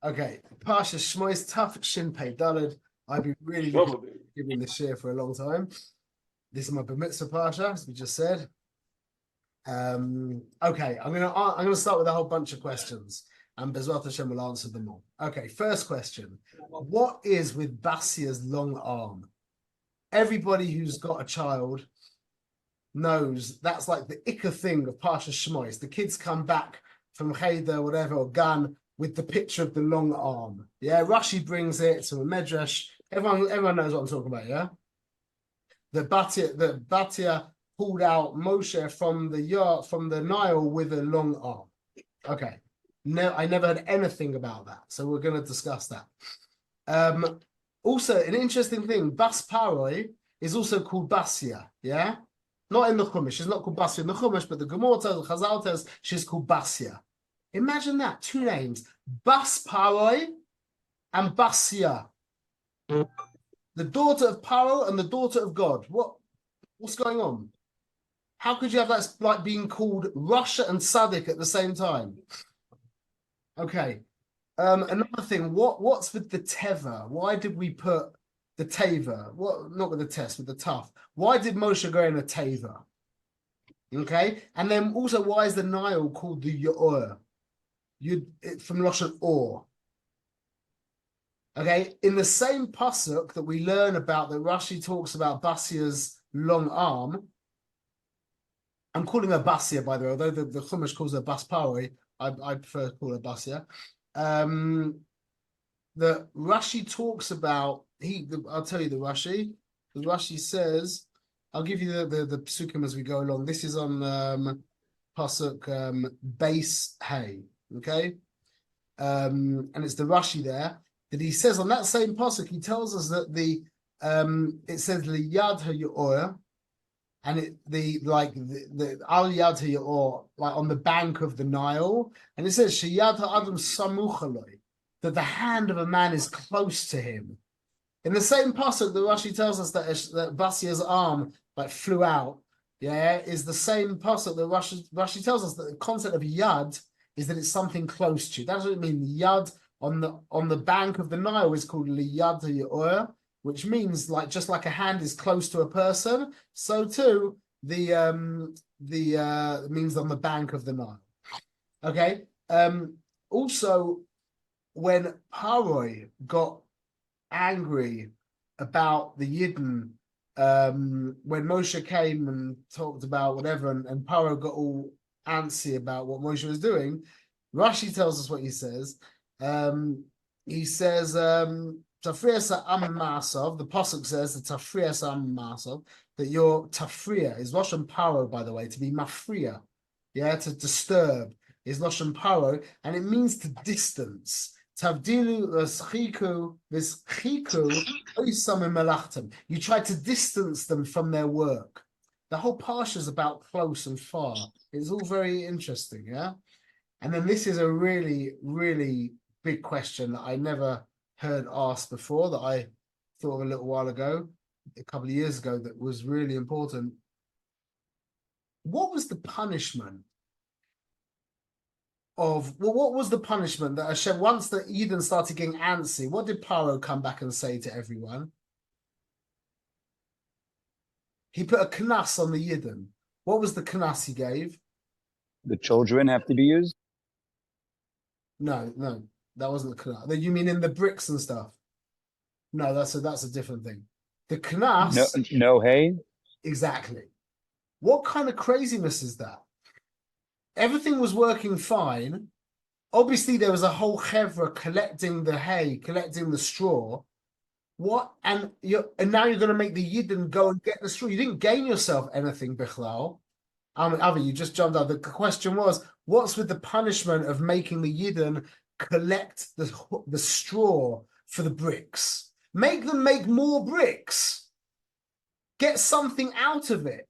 Okay, Parsha Shmois Taf Shin Pei Daled. I've been really giving this year for a long time. This is my Bar Mitzvah Parsha, as we just said. Okay, I'm gonna start with a whole bunch of questions, and Bezrat Hashem will answer them all. Okay, first question: what is with Basia's long arm? Everybody who's got a child knows that's like the Iker thing of Parsha Shmois. The kids come back from Cheder, whatever, or Gan, with the picture of the long arm. Yeah, Rashi brings it to a medrash. Everyone knows what I'm talking about, yeah? The Batia pulled out Moshe from the Nile with a long arm. Okay. No, I never heard anything about that. So we're going to discuss that. Also, an interesting thing, Bas Paroi is also called Basia, yeah? Not in the Chumash. She's not called Basia in the Chumash, but the Gemara tells, the Chazal tells, she's called Basia. Imagine that, two names, Bas Paroi and Basia. The daughter of Paro and the daughter of God. What's going on? How could you have that like being called Russia and Sadik at the same time? Okay. Another thing, what's with the Teva? Why did we put the Teva? Not with the test, with the tough. Why did Moshe go in a Teva? Okay. And then also, why is the Nile called the Yor? From Lashon Or. Okay, in the same pasuk that we learn about, that Rashi talks about Basia's long arm. I'm calling her Basia, by the way, although the Chumash calls her Bas Paroi, I prefer to call her Basia. The Rashi talks about, I'll tell you the Rashi. The Rashi says, I'll give you the psukim as we go along. This is on pasuk base hay, okay? And it's the Rashi there. That he says on that same pasuk, he tells us that it says liyad ha'yor, and the al yad ha'yor, like on the bank of the Nile, and it says sheyad ha'adam samuchaloi, that the hand of a man is close to him. In the same pasuk, the Rashi tells us that Basia's arm like flew out. Yeah, is the same pasuk that Rashi tells us that the concept of yad is that it's something close to you. That's what it means. Yad on the bank of the Nile is called liyad ha'yor, which means just like a hand is close to a person, so too the means on the bank of the Nile. Okay. Also, when Paroi got angry about the Yidden, when Moshe came and talked about whatever, and Paro got all antsy about what Moshe was doing, Rashi tells us what he says. He says, Tafriya am Masov, the Pasuk says, the Tafriya am Masov, that your Tafriya is Lashon Paro, by the way, to be Mafriya, yeah, to disturb, is Lashon Paro, and it means to distance. Tavdilu v'schiku oisam melachtem. You try to distance them from their work. The whole parsha is about close and far. It's all very interesting, yeah? And then this is a really, really big question that I never heard asked before, that I thought of a little while ago, a couple of years ago, that was really important. What was the punishment what was the punishment that Hashem, once the Eden started getting antsy, what did Paro come back and say to everyone? He put a knas on the Eden. What was the knas he gave? The children have to be used? No, that wasn't the knas. You mean in the bricks and stuff? No, that's a different thing. The knas. No hay? Exactly. What kind of craziness is that? Everything was working fine. Obviously, there was a whole chevra collecting the hay, collecting the straw. What? And now you're going to make the Yidden go and get the straw. You didn't gain yourself anything, Bichlal. Avi, you just jumped out. The question was, what's with the punishment of making the Yidden collect the straw for the bricks? Make them make more bricks. Get something out of it.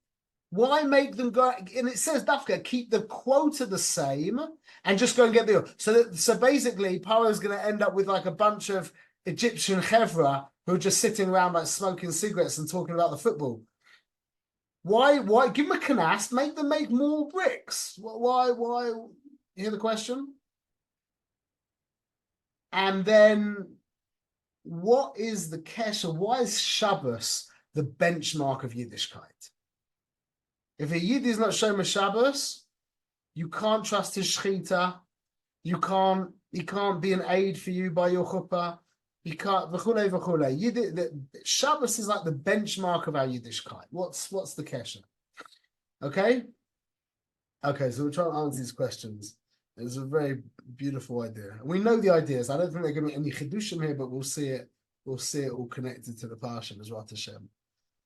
Why make them go? And it says, Dafka, keep the quota the same and just go and get the. So basically, Paro is going to end up with like a bunch of Egyptian chevra who are just sitting around like smoking cigarettes and talking about the football. Why give them a canast? Make them make more bricks. Why? You hear the question? And then what is the kesher? Why is Shabbos the benchmark of Yiddishkeit? If a Yid is not shomer Shabbos, you can't trust his shechita. He can't be an aid for you by your chuppah. You can't v'chulei v'chulei. Shabbos is like the benchmark of our Yiddishkeit. What's the kesher? Okay? Okay, so we'll try to answer these questions. It's a very beautiful idea. We know the ideas. I don't think they're going to be any chidushim here, but we'll see it. We'll see it all connected to the parsha as Rat Hashem.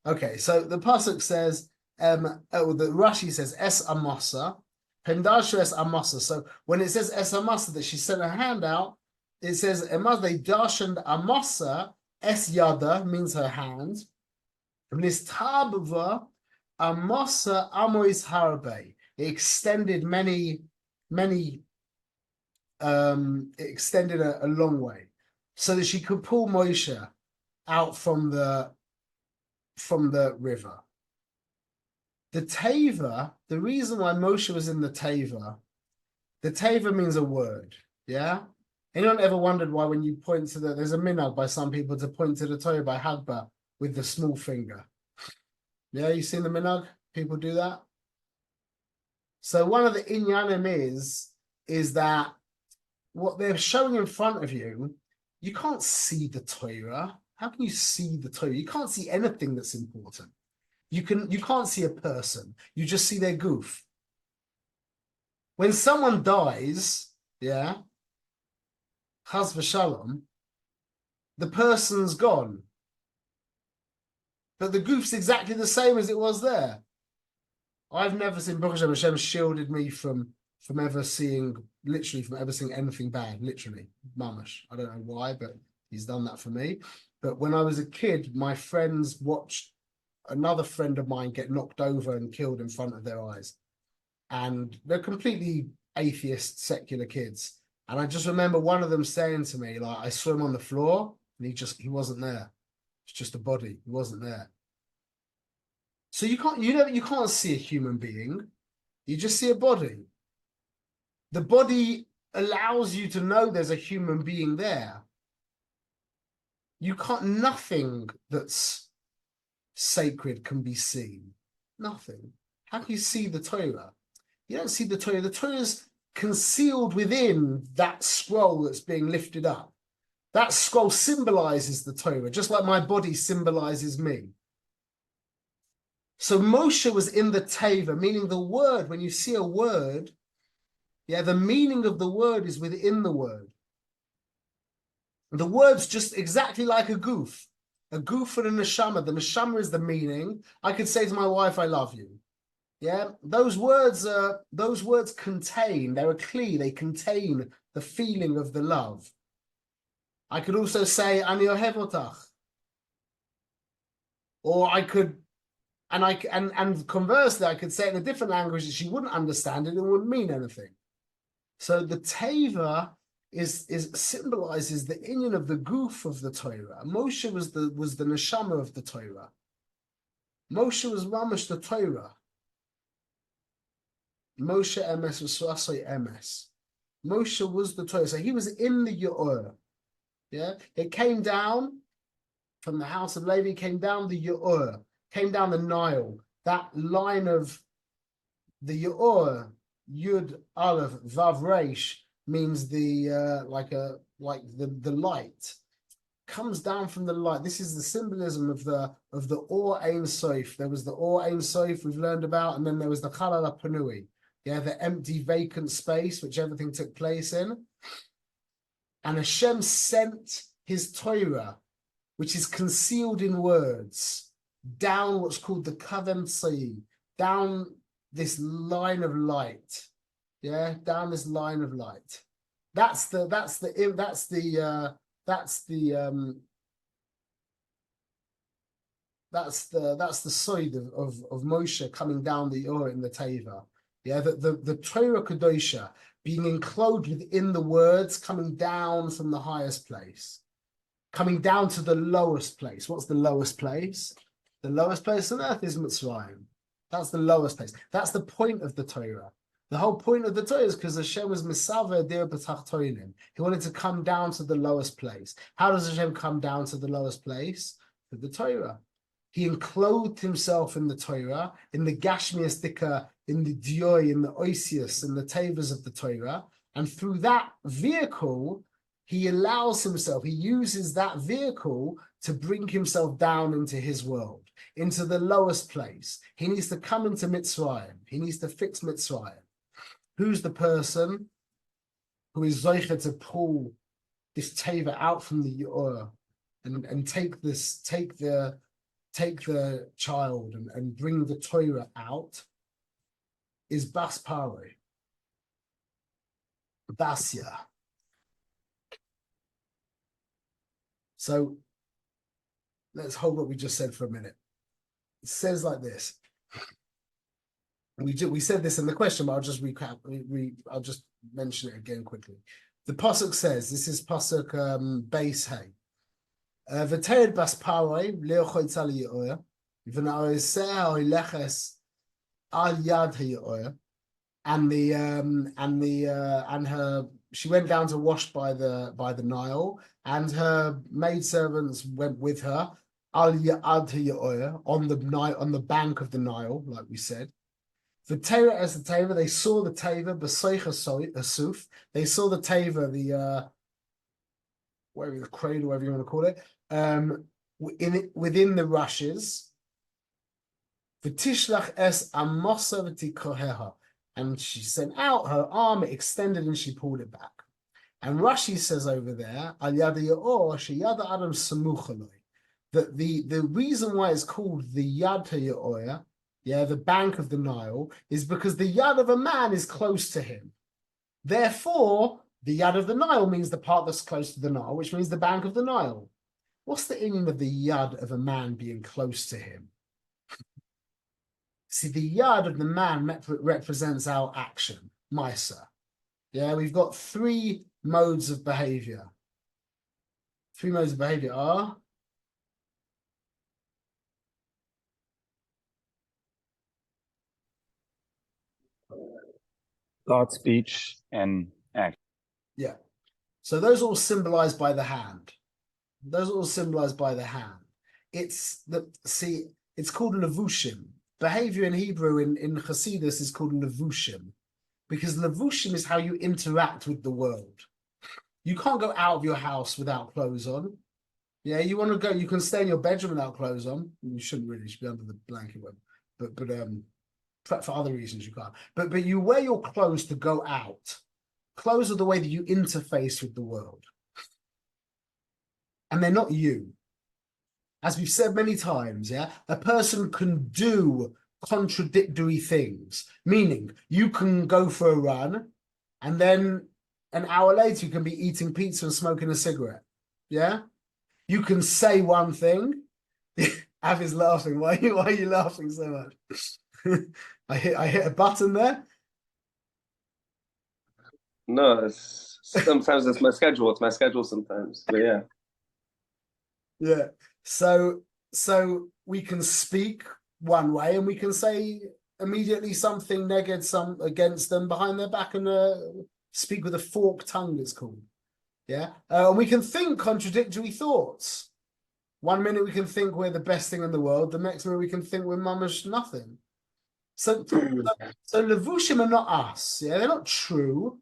Okay, so the pasuk says, the Rashi says es amasa, pendashu es amasa. So when it says es amasa, that she sent her hand out, it says emaz they darshaned amasa es yada means her hand. Nistabva amasa amois harbe. It extended many. It extended a long way, so that she could pull Moshe out from the river. The Teva, the reason why Moshe was in the Teva means a word. Yeah. Anyone ever wondered why when you point to there's a minhag by some people to point to the Torah by Hagba with the small finger? Yeah, you seen the minhag? People do that. So one of the inyanim is that what they're showing in front of you, you can't see the Torah. How can you see the Torah? You can't see anything that's important. You can't see a person. You just see their goof. When someone dies, yeah, chas v'shalom, the person's gone. But the goof's exactly the same as it was there. I've never seen Baruch Hashem shielded me from ever seeing anything bad, literally, mamash. I don't know why, but he's done that for me. But when I was a kid, my friends watched another friend of mine get knocked over and killed in front of their eyes. And they're completely atheist, secular kids. And I just remember one of them saying to me, like, I saw him on the floor and he wasn't there. It's just a body. He wasn't there. So you can't see a human being. You just see a body. The body allows you to know there's a human being there. Nothing that's sacred can be seen. Nothing. How can you see the Torah? You don't see the Torah. The Torah is concealed within that scroll that's being lifted up. That scroll symbolizes the Torah, just like my body symbolizes me. So Moshe was in the Teva, meaning the word, when you see a word, yeah, the meaning of the word is within the word. The word's just exactly like a goof and a neshama. The neshama is the meaning. I could say to my wife, I love you. Yeah, those words contain, they're a kli, they contain the feeling of the love. I could also say, Ani ohev otach. Or I could, and conversely, I could say it in a different language that she wouldn't understand it and wouldn't mean anything. So the Teva symbolizes the inyan of the goof of the Torah. Moshe was the neshama of the Torah. Moshe was mamash the Torah. Moshe emes was swasoi emes. Moshe was the Torah. So he was in the Ye'or. Yeah, it came down from the house of Levi. Came down the Ye'or. Came down the Nile. That line of the Ye'or, Yud Aleph Vav Reish, means the light comes down from the light. This is the symbolism of the Or Ein Sof. There was the Or Ein Sof we've learned about, and then there was the Chalal HaPanui, yeah, the empty vacant space which everything took place in. And Hashem sent his Torah, which is concealed in words, down what's called the Kavem Tzai, down this line of light. Yeah, down this line of light. That's the side of Moshe coming down the Ur in the Teva. Yeah, the Torah Kadosha being enclosed within the words, coming down from the highest place, coming down to the lowest place. What's the lowest place? The lowest place on earth is Mitzrayim. That's the lowest place. That's the point of the Torah. The whole point of the Torah is because Hashem was Misaver Dir B'Tachtoinim. He wanted to come down to the lowest place. How does Hashem come down to the lowest place? With the Torah. He enclosed himself in the Torah, in the Gashmias Dika, in the Dioi, in the Oisius, in the Tavas of the Torah. And through that vehicle, he allows himself, he uses that vehicle to bring himself down into his world, into the lowest place. He needs to come into Mitzrayim. He needs to fix Mitzrayim. Who's the person who is Zoicha to pull this Teva out from the Yor and take the child and bring the Torah out? Is Bas Paroi, Basya. So let's hold what we just said for a minute. It says like this. We said this in the question, but I'll just recap. I'll just mention it again quickly. The pasuk says, this is pasuk Beis Hey. V'tered bas paroi leochoy tzal ye'oya v'na'oiseh ha'oleches al yad ha'ye'oya, and her, she went down to wash by the Nile, and her maidservants went with her al yad ha'ye'oya, on the bank of the Nile, like we said. The Teva as the Teva, they saw the Teva, B'soich Asuf, they saw the Teva, the whatever, the cradle, whatever you want to call it, within the rushes. The Tishlach es Amosa v'tikoheha, and she sent out her arm, it extended, and she pulled it back. And Rashi says over there, Al Yada Yaor Sheyada Adam Samuchaloi, that the reason why it's called the Yad HaYaor, the bank of the Nile, is because the yad of a man is close to him. Therefore, the yad of the Nile means the part that's close to the Nile, which means the bank of the Nile. What's the meaning of the yad of a man being close to him? See, the yad of the man represents our action, Maisa. Yeah, we've got three modes of behavior. Three modes of behavior are thought, speech, and act. Yeah. So those are all symbolized by the hand. Those are all symbolized by the hand. It's called levushim. Behavior in Hebrew in Hasidus is called levushim, because levushim is how you interact with the world. You can't go out of your house without clothes on. Yeah, you want to go, you can stay in your bedroom without clothes on. You shouldn't really, you should be under the blanket one. But for other reasons you can't. But you wear your clothes to go out. Clothes are the way that you interface with the world. And they're not you. As we've said many times, a person can do contradictory things. Meaning, you can go for a run, and then an hour later you can be eating pizza and smoking a cigarette. Yeah? You can say one thing. Av is laughing. Why are you laughing so much? I hit a button there. No, sometimes it's my schedule. It's my schedule sometimes. But yeah. Yeah. So we can speak one way, and we can say immediately something negative, against them behind their back, and speak with a forked tongue, it's called. Yeah. We can think contradictory thoughts. One minute we can think we're the best thing in the world. The next minute we can think we're mamash nothing. So levushim are not us. Yeah, they're not true.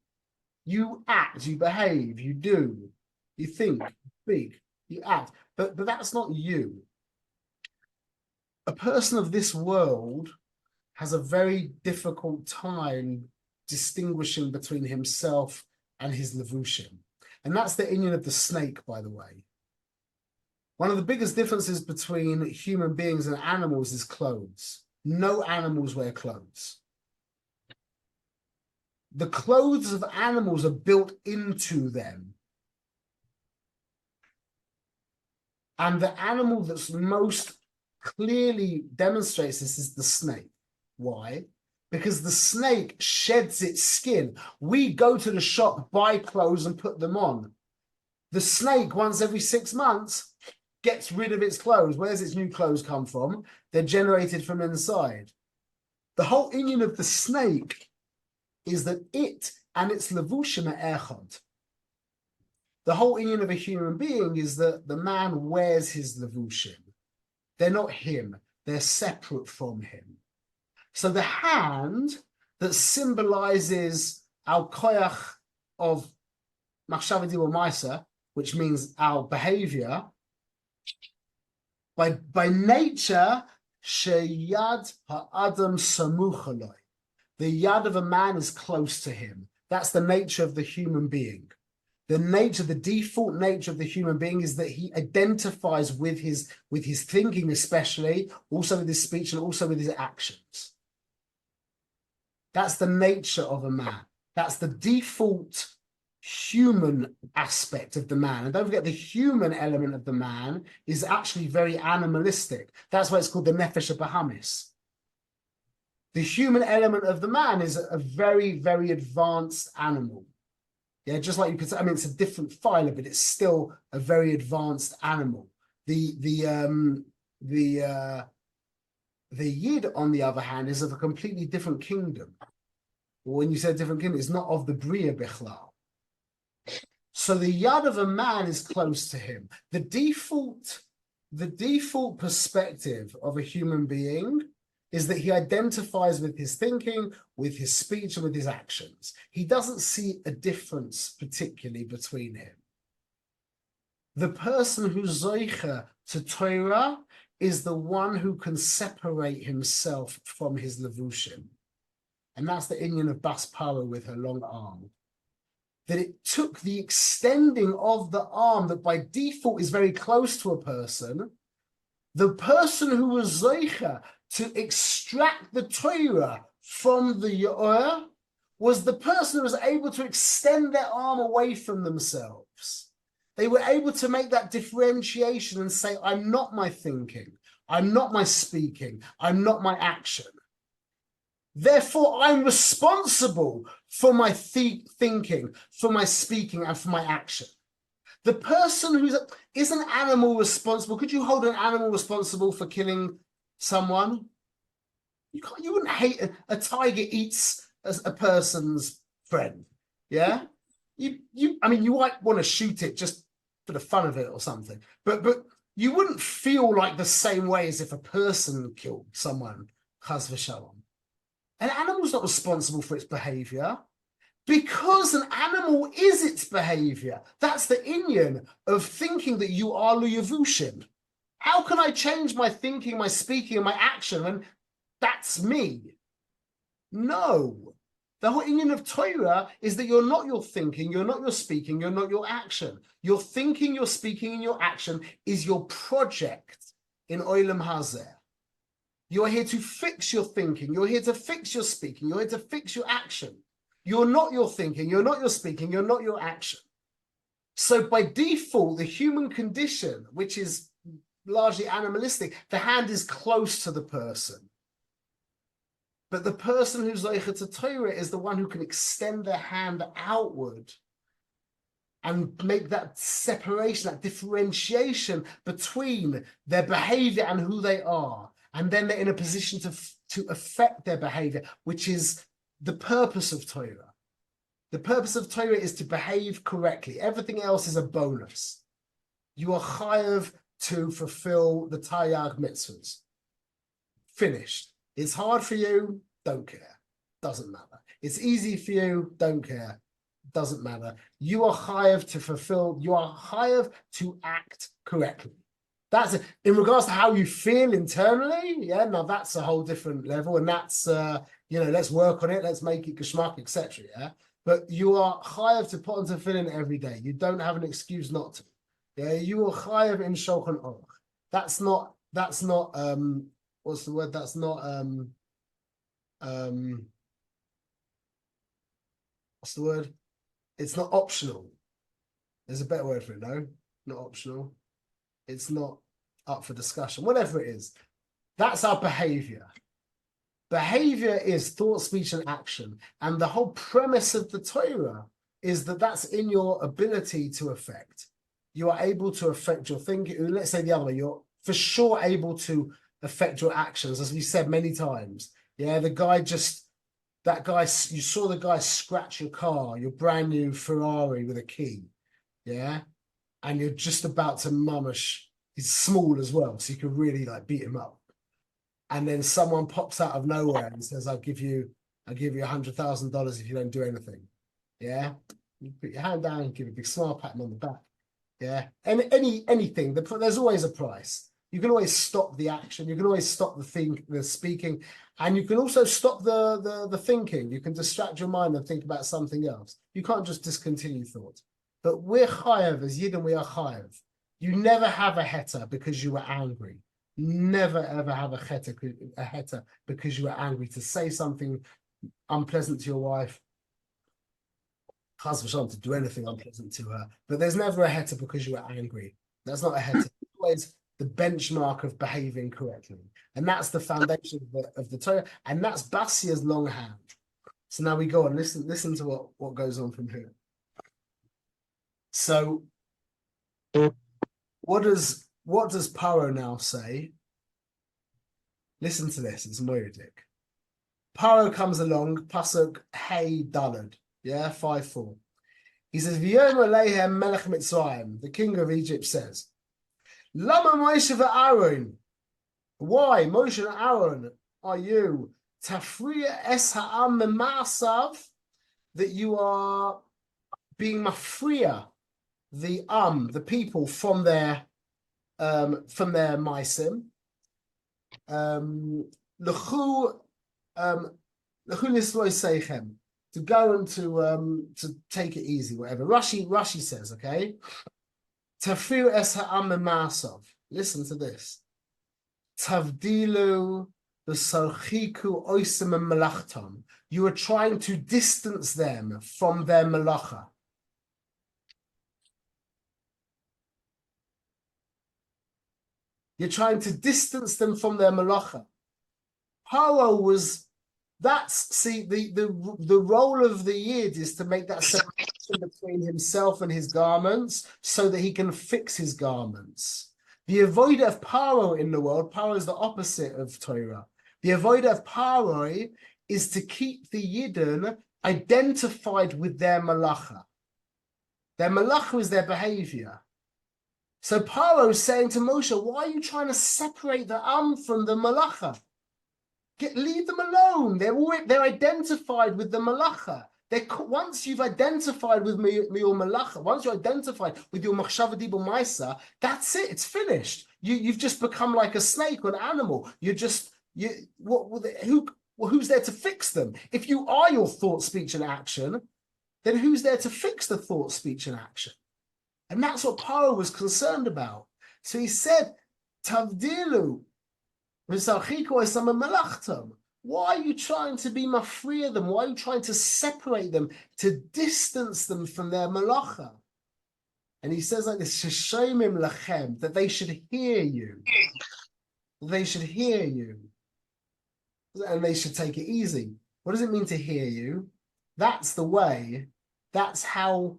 You act, you behave, you do, you think, you speak, you act. But that's not you. A person of this world has a very difficult time distinguishing between himself and his levushim. And that's the inyan of the snake, by the way. One of the biggest differences between human beings and animals is clothes. No animals wear clothes. The clothes of animals are built into them. And the animal that's most clearly demonstrates this is the snake. Why? Because the snake sheds its skin. We go to the shop, buy clothes and put them on. The snake, once every 6 months, gets rid of its clothes. Where's its new clothes come from? They're generated from inside. The whole inyan of the snake is that it and its levushim are echad. The whole union of a human being is that the man wears his levushim. They're not him. They're separate from him. So the hand that symbolizes our koyach of machshavah dibur ma'aseh, which means our behavior, by nature, sheyad ha'adam samuch aloi. The yad of a man is close to him. That's the nature of the human being. The default nature of the human being is that he identifies with his thinking, especially, also with his speech and also with his actions. That's the nature of a man. That's the default human aspect of the man. And don't forget, the human element of the man is actually very animalistic. That's why it's called the nefesh habahamis. The human element of the man is a very, very advanced animal. Yeah, just like you could say, I mean, it's a different phyla, but it's still a very advanced animal. The yid, on the other hand, is of a completely different kingdom. When you say different kingdom, it's not of the bria bichlal. So the yad of a man is close to him. The default perspective of a human being is that he identifies with his thinking, with his speech, and with his actions. He doesn't see a difference particularly between him. The person who's zoicha to Torah is the one who can separate himself from his levushim. And that's the inyan of Bas Paro with her long arm. That it took the extending of the arm that by default is very close to a person. The person who was zoicha to extract the Torah from the Yo'er was the person who was able to extend their arm away from themselves. They were able to make that differentiation and say, I'm not my thinking, I'm not my speaking, I'm not my action. Therefore, I'm responsible for my thinking, for my speaking, and for my action. The person is an animal responsible? Could you hold an animal responsible for killing someone? You wouldn't hate a tiger eats as a person's friend. Yeah, I mean, you might want to shoot it just for the fun of it or something, but you wouldn't feel like the same way as if a person killed someone. Chas v'shalom. An animal's not responsible for its behavior because an animal is its behavior. That's the inyan of thinking that you are luyavushim. How can I change my thinking, my speaking, and my action when that's me? No. The whole inyan of Torah is that you're not your thinking, you're not your speaking, you're not your action. Your thinking, your speaking, and your action is your project in Olam Hazeh. You're here to fix your thinking, you're here to fix your speaking, you're here to fix your action. You're not your thinking, you're not your speaking, you're not your action. So by default, the human condition, which is largely animalistic, the hand is close to the person. But the person who's zoicha to Torah is the one who can extend their hand outward and make that separation, that differentiation between their behavior and who they are. And then they're in a position to affect their behavior, which is the purpose of Torah. The purpose of Torah is to behave correctly. Everything else is a bonus. You are chayav to fulfill the Taryag mitzvahs. Finished. It's hard for you, don't care. Doesn't matter. It's easy for you, don't care. Doesn't matter. You are chayav to fulfill, you are chayav to act correctly. That's it. In regards to how you feel internally, yeah, now that's a whole different level, and that's let's work on it, let's make it geschmack, etc. Yeah, but you are chayav to put on tefillin every day. You don't have an excuse not to. Yeah, you are chayav in shulchan aruch. That's not. What's the word? That's not. What's the word? It's not optional. There's a better word for it. No, not optional. It's not up for discussion, whatever it is. That's our behavior. Behavior is thought, speech, and action. And the whole premise of the Torah is that that's in your ability to affect. You are able to affect your thinking. Let's say the other way, you're for sure able to affect your actions, as we said many times. Yeah, the guy just that guy, you saw the guy scratch your car, your brand new Ferrari with a key, yeah? And you're just about to mummish. He's small as well, so you can really like beat him up. And then someone pops out of nowhere and says, I'll give you $100,000 if you don't do anything. Yeah. You put your hand down and give a big smile, pat him on the back. Yeah. And anything, there's always a price. You can always stop the action. You can always stop the speaking, and you can also stop the thinking. You can distract your mind and think about something else. You can't just discontinue thought. But we're chayav as Yidden, we are chayav. You never have a heta because you were angry. Never ever have a heta because you were angry to say something unpleasant to your wife. Chas v'shalom, to do anything unpleasant to her. But there's never a heta because you were angry. That's not a heta. It's always the benchmark of behaving correctly. And that's the foundation of the Torah. And that's Basia's long hand. So now we go on. Listen to what goes on from here. So what does Paro now say? Listen to this. It's moedik. Paro comes along, pasuk hey dalad. Yeah, 5:4. He says, V'yom aleihem melech Mitzrayim. The king of Egypt says, Lama Moshe v'Aaron. Why, Moshe and Aaron, are you tafriya es ha'am memasav, that you are being mafriya the people from their maisim, l'chu nisloy seichem, to go and to take it easy, whatever. Rashi says, okay, tafriu es ha'am memasav. Listen to this. Tavdilu v'sarchiku oisem melachtam. You are trying to distance them from their malacha. You're trying to distance them from their malacha. Paro was, the role of the Yid is to make that separation between himself and his garments so that he can fix his garments. The avodah of Paro in the world, Paro is the opposite of Torah. The avodah of Paro is to keep the Yidden identified with their malacha. Their malacha is their behavior. So Paro is saying to Moshe, why are you trying to separate the from the malacha? Leave them alone. They're identified with the malacha. Once you've identified with your malacha, once you're identified with your machshava dibur ma'isa, that's it. It's finished. You've just become like a snake or an animal. Who's there to fix them? If you are your thought, speech, and action, then who's there to fix the thought, speech, and action? And that's what Paro was concerned about. So he said, Tavdilu, why are you trying to be mafriya them? Why are you trying to separate them, to distance them from their malacha? And he says like this, Sheshomim lachem, that they should hear you. They should hear you. And they should take it easy. What does it mean to hear you? That's the way. That's how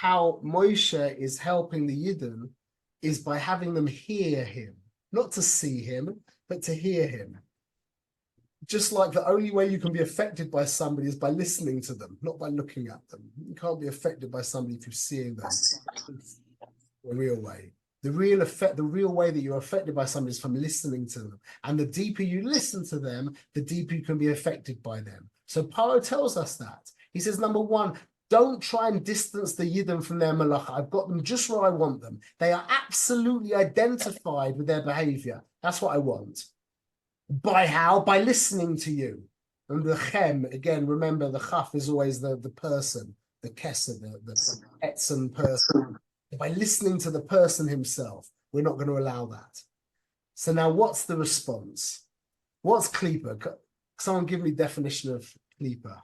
Moshe is helping the Yidden, is by having them hear him. Not to see him, but to hear him. Just like the only way you can be affected by somebody is by listening to them, not by looking at them. You can't be affected by somebody through seeing them the real way. The real way that you're affected by somebody is from listening to them. And the deeper you listen to them, the deeper you can be affected by them. So Paro tells us that. He says, number one, don't try and distance the Yidden from their malacha. I've got them just where I want them. They are absolutely identified with their behavior. That's what I want. By how? By listening to you. And the chem, again, remember the chaf is always the person, the keser, the etzem person. By listening to the person himself, we're not going to allow that. So now what's the response? What's klipa? Someone give me definition of klipa.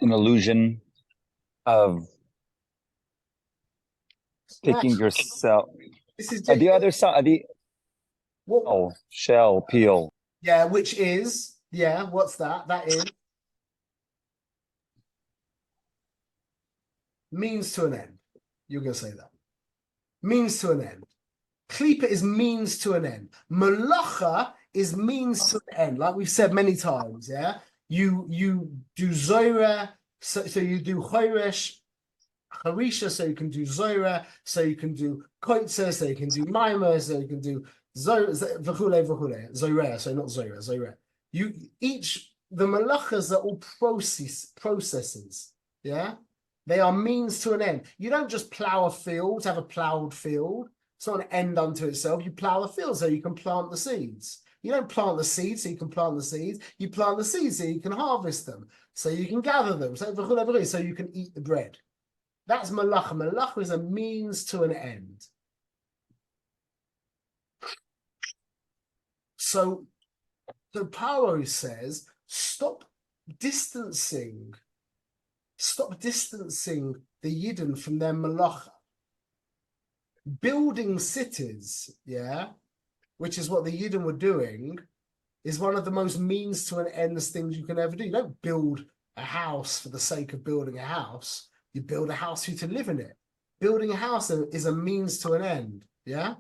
An illusion of picking yourself. This is The other side. Shell, peel. Yeah, which is, what's that? That is means to an end. You're going to say that. means to an end. Klipa is means to an end. Malacha is means to an end, like we've said many times. Yeah, you do zoira, so you do choresh, harisha, so you can do zoira, so you can do koitzer, so you can do maima, so you can do zoira, so not zoira. You each the malachas are all processes. Yeah, they are means to an end. You don't just plow a field, have a plowed field. It's not an end unto itself. You plow the field so you can plant the seeds. You don't plant the seeds so you can plant the seeds. You plant the seeds so you can harvest them, so you can gather them, so you can eat the bread. That's malacha. Malacha is a means to an end. So Paro says, stop distancing the Yidden from their malacha. Building cities, yeah, which is what the Yidden were doing, is one of the most means to an end things you can ever do. You don't build a house for the sake of building a house. You build a house for you to live in it. Building a house is a means to an end, yeah?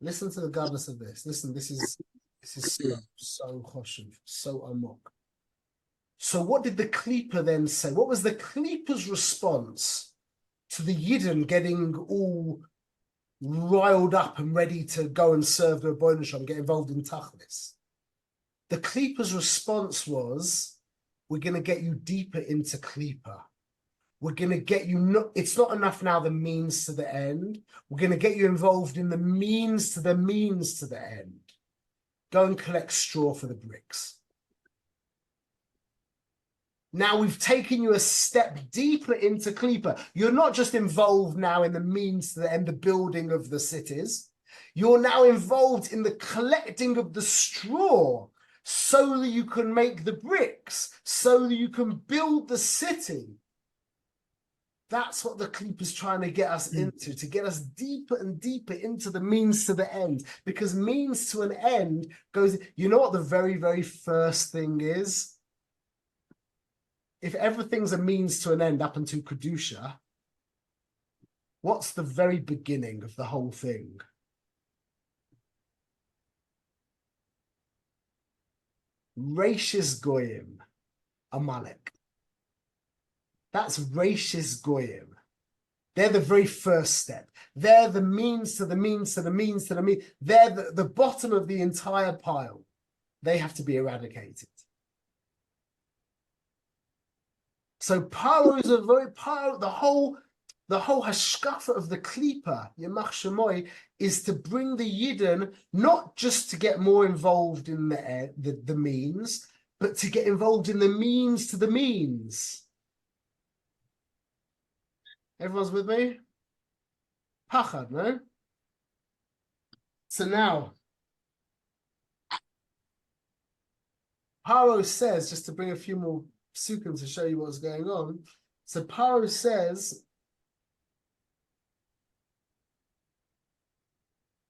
Listen to the godness of this. Listen, this is so choshev, so amok. So what did the Klipa then say? What was the Klipa's response to the Yidden getting all riled up and ready to go and serve the Rebbeinu Shalom, get involved in Tachlis? The Klipa's response was, we're going to get you deeper into Klipa. We're going to get you, it's not enough now the means to the end. We're going to get you involved in the means to the means to the end. Go and collect straw for the bricks. Now we've taken you a step deeper into Klipa. You're not just involved now in the means to the end, the building of the cities. You're now involved in the collecting of the straw so that you can make the bricks, so that you can build the city. That's what the Klipa is trying to get us into, to get us deeper and deeper into the means to the end. Because means to an end goes, you know what the very, very first thing is? If everything's a means to an end up until Kedusha, what's the very beginning of the whole thing? Rashis Goyim, Amalek. That's Rashis Goyim. They're the very first step. They're the means to the means to the means to the means. They're the bottom of the entire pile. They have to be eradicated. So Paro is the whole hashkafa of the Klipa, Yemach Shemoy, is to bring the Yidden not just to get more involved in the means, but to get involved in the means to the means. Everyone's with me? Pachad, no? So now, Paro says, just to bring a few more psukim to show you what's going on. So Paro says,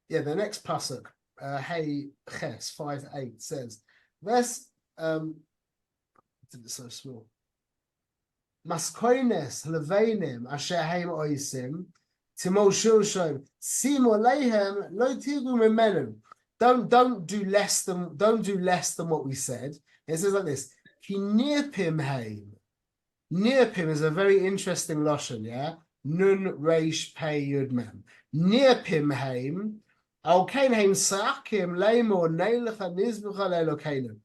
the next pasuk, Hey Ches 5:8 says, "This it's so small. Maskoines leveinim asher heim oisim timo shulshon simu leihem lo tigu mimenim." Don't do less than what we said. It says like this. Ki nirpim heim. Nirpim is a very interesting lashon, yeah? Nun reish pei yud mem. Nirpim heim. Al kein heim sa'akim leimor neilecha nizbucha le'elokeinu.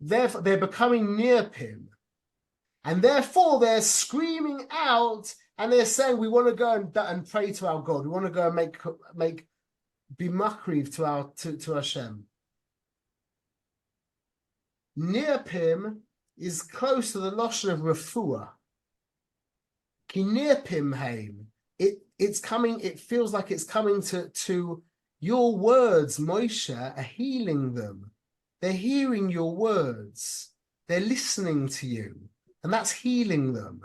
Therefore, they're becoming nirpim. And therefore, they're screaming out and they're saying, we want to go and pray to our God. We want to go and make be makriv to Hashem. Nirpim is close to the lashon of refuah. Ki nirpim heim. It's coming. It feels like it's coming to your words, Moshe, are healing them. They're hearing your words. They're listening to you, and that's healing them.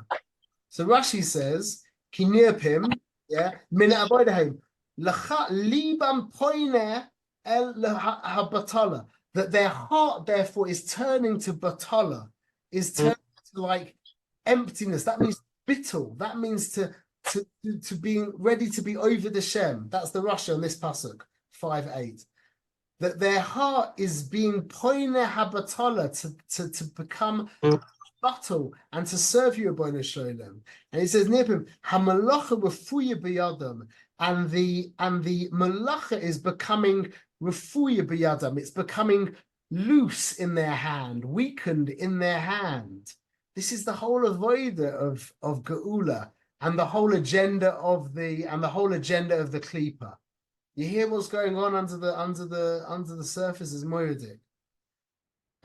So Rashi says, Ki nirpim, yeah, min avodahem. Libam poine el habatala, that their heart therefore is turning to batala, is turning to like emptiness. That means bittul. That means to to being ready to be over the Shem. That's the Russia on this pasuk 5:8. That their heart is being poine habatola to become battle and to serve you, Abona Sholem. And he says near him, Hamalacha refuya biyadam, and the malacha is becoming refuya biyadam. It's becoming loose in their hand, weakened in their hand. This is the whole avoida of Geula and the whole agenda of the Klippa. You hear what's going on under the surface is Moedik.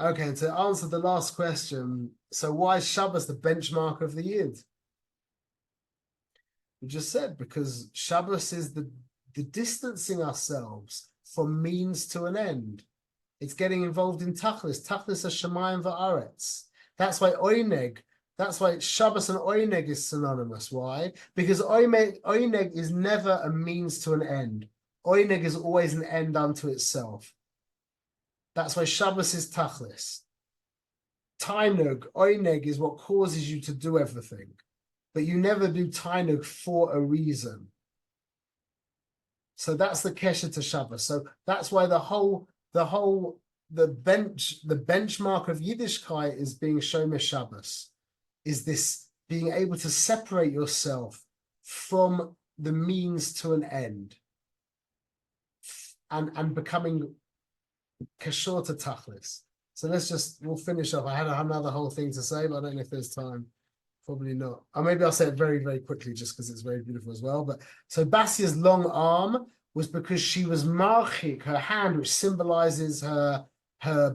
Okay, to answer the last question, so why is Shabbos the benchmark of the Yid? We just said because Shabbos is the distancing ourselves from means to an end. It's getting involved in Tachlis. Tachlis are Shemayim va'aretz. That's why Shabbos and Oineg is synonymous. Why? Because Oineg is never a means to an end. Oineg is always an end unto itself. That's why Shabbos is Tachlis. Tainug, Oineg is what causes you to do everything. But you never do Tainug for a reason. So that's the Kesher to Shabbos. So that's why the benchmark of Yiddishkeit is being Shomer Shabbos, is this being able to separate yourself from the means to an end and becoming Kashor to Tachlis. So we'll finish up. I had another whole thing to say, but I don't know if there's time. Probably not. Or maybe I'll say it very, very quickly just because it's very beautiful as well. But so Basia's long arm was because she was marchik, her hand, which symbolizes her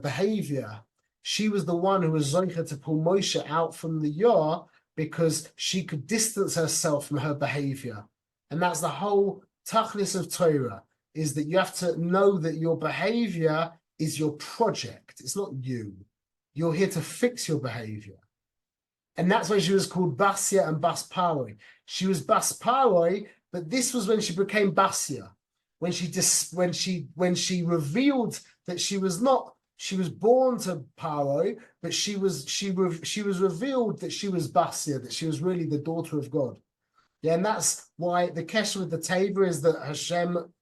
behavior. She was the one who was zoicha to pull Moshe out from the Yor because she could distance herself from her behavior. And that's the whole tachlis of Torah, is that you have to know that your behavior is your project. It's not you. You're here to fix your behavior. And that's why she was called Basia and Bas Paroi. She was Bas Paroi, but this was when she became Basia. When she revealed that she was born to Paroi, but she was revealed that she was Basia, that she was really the daughter of God. Yeah, and that's why the kesher with the Tabor is that Hashem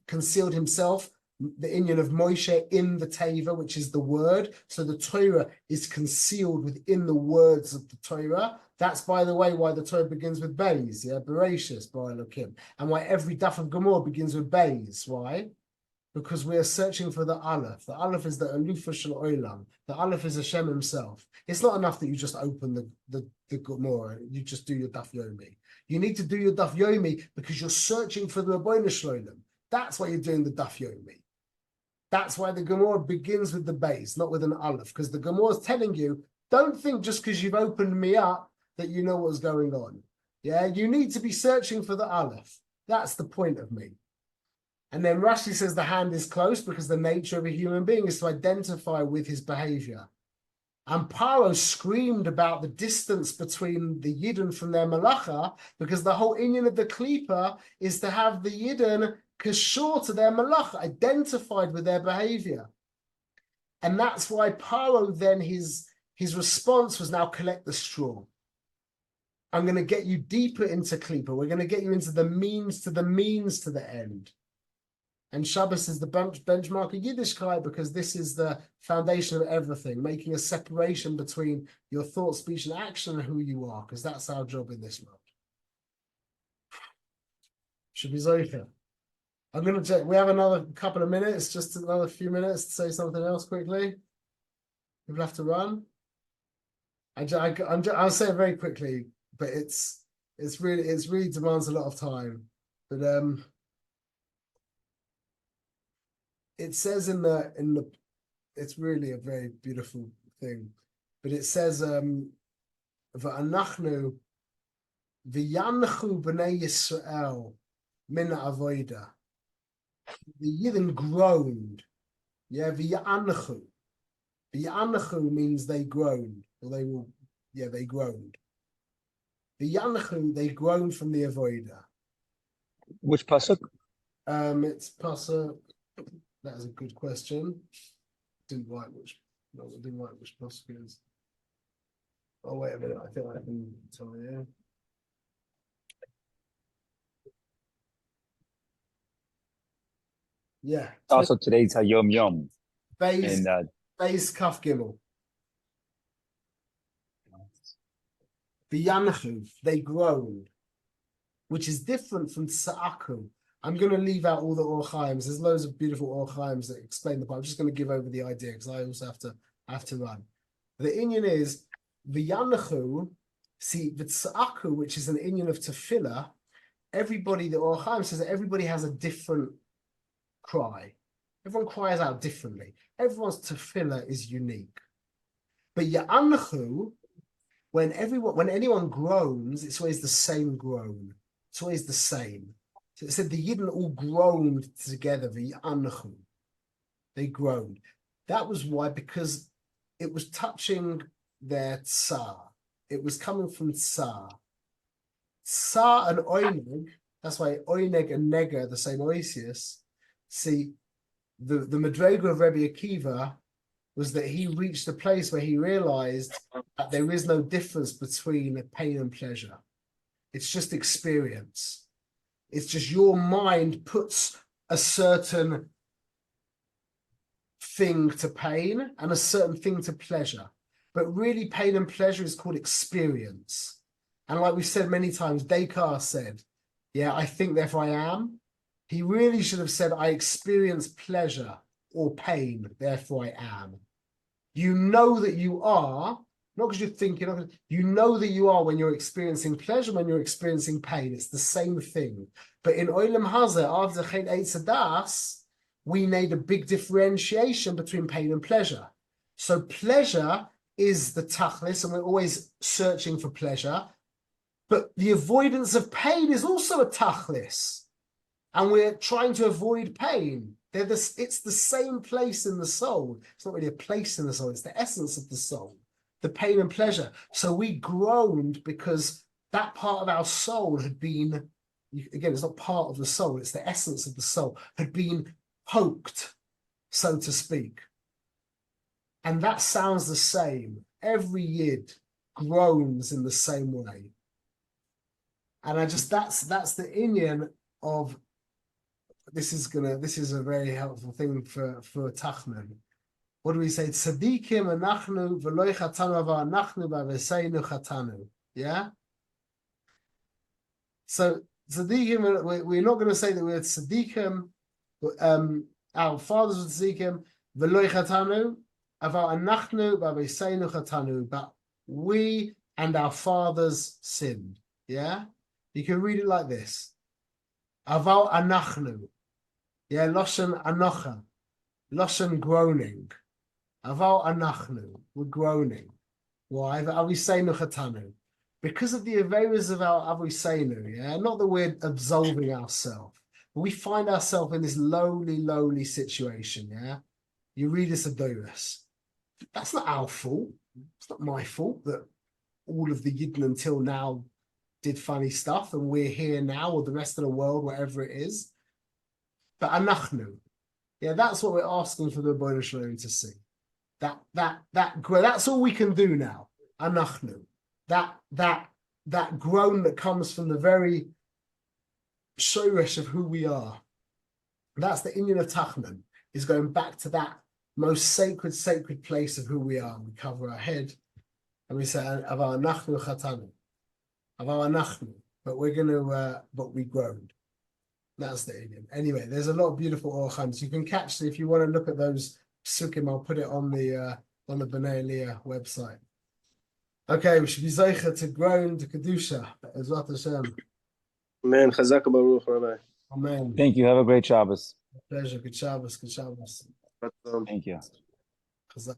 concealed himself, the inyan of Moshe, in the Teva, which is the word. So the Torah is concealed within the words of the Torah. That's, by the way, why the Torah begins with Beis, yeah, Bereshis, Bara Elokim, and why every daf of Gemara begins with Beis. Why? Because we are searching for the Aleph. The Aleph is the Alufa Shel Olam. The Aleph is Hashem himself. It's not enough that you just open the Gemara, you just do your daf yomi. You need to do your daf yomi because you're searching for the Rabbeinu Shloim. That's why you're doing the daf yomi. That's why the Gemara begins with the base, not with an Aleph, because the Gemara is telling you, don't think just because you've opened me up that you know what's going on. Yeah, you need to be searching for the Aleph. That's the point of me. And then Rashi says the hand is close because the nature of a human being is to identify with his behavior. And Paro screamed about the distance between the Yidden from their Malacha because the whole inyan of the Klippa is to have the Yidden kashor to their Malacha, identified with their behavior. And that's why Paro then, his response was now collect the straw. I'm going to get you deeper into Klippa. We're going to get you into the means to the end. And Shabbos is the benchmark of Yiddishkeit because this is the foundation of everything, making a separation between your thought, speech, and action and who you are, because that's our job in this world. Should be Zoicha. I'm going to check. We have another couple of minutes, just another few minutes to say something else quickly. We'll have to run. I'll say it very quickly, but it's really demands a lot of time. But it says in the it's really a very beautiful thing, but it says v'anachnu v'yanchu b'nei Yisrael min avoda. The Yidden groaned. Yeah, v'yanchu. V'yanchu means they groaned, or they groaned. V'yanchu, they groaned from the avoda. Which pasuk? It's pasuk. That is a good question. Didn't write which pasuk it is. Oh, wait a minute. I think I can tell you. Yeah. Also, today's a Yom Yom. Beis And Kaf Gimel. V'yanachu, they groaned, which is different from Tsa'aku. I'm going to leave out all the Or Chaims. There's loads of beautiful Or Chaims that explain the part. I'm just going to give over the idea because I also have to run. The Inyan is V'yanachu, see, the Tsa'aku, which is an Inyan of Tefillah, everybody, the Or Chaim says that everybody has a different cry. Everyone cries out differently. Everyone's tefillah is unique. But Ya'anachu, when anyone groans, it's always the same groan. It's always the same. So it said the Yidden all groaned together, the Ya'anachu. They groaned. That was why, because it was touching their tsar. It was coming from tsar. Tsar and oineg, that's why oineg and nega are the same oisius. See, the Madrega of Rebbe Akiva was that he reached a place where he realized that there is no difference between pain and pleasure. It's just experience. It's just your mind puts a certain thing to pain and a certain thing to pleasure. But really, pain and pleasure is called experience. And like we've said many times, Descartes said, yeah, I think, therefore I am. He really should have said, I experience pleasure or pain, therefore I am. You know that you are, not because you're thinking, you know that you are when you're experiencing pleasure, when you're experiencing pain. It's the same thing. But in Olam Hazeh, after Chet Eitz Hadas, we made a big differentiation between pain and pleasure. So pleasure is the tachlis, and we're always searching for pleasure. But the avoidance of pain is also a tachlis. And we're trying to avoid pain. It's the same place in the soul. It's not really a place in the soul. It's the essence of the soul, the pain and pleasure. So we groaned because that part of our soul had been, again, it's not part of the soul. It's the essence of the soul, had been poked, so to speak. And that sounds the same. Every Yid groans in the same way. And that's the inyan of, this is a very helpful thing for Tachman. What do we say? Tzadikim anachnu v'lo chatanu v'anachnu b'aveseinu chatanu. Yeah? So tzadikim, we're not going to say that we're tzadikim, our fathers were tzadikim, v'lo chatanu, aval anachnu b'aveseinu chatanu, but we and our fathers sinned. Yeah? You can read it like this. Aval anachnu. Yeah, Loshen Anocha, Loshen groaning. Aval Anachnu, we're groaning. Why? Aviseinu Chatanu. Because of the averas of our Aviseinu, yeah? Not that we're absolving ourselves, but we find ourselves in this lowly situation, yeah? You read this Adonis. That's not our fault. It's not my fault that all of the Yidden until now did funny stuff and we're here now, or the rest of the world, wherever it is. But anachnu, yeah, that's what we're asking for the Rebbeinu Shalom to see. That's all we can do now. Anachnu, that groan that comes from the very shoresh of who we are. That's the Inyan of Tachman, is going back to that most sacred place of who we are. We cover our head and we say, Avar anachnu chatanu, Avar anachnu, but we groaned. That's the Indian. Anyway, there's a lot of beautiful orchans. You can catch, if you want to look at those psukim, I'll put it on the B'nai Aliyah website. Okay, we should be zeicha to groan to kedusha. Ezrat Hashem. Amen. Chazak Baruch, Rabbi. Amen. thank you. Have a great Shabbos. Pleasure. Good Shabbos. Good Shabbos. But, Thank you. Chazak.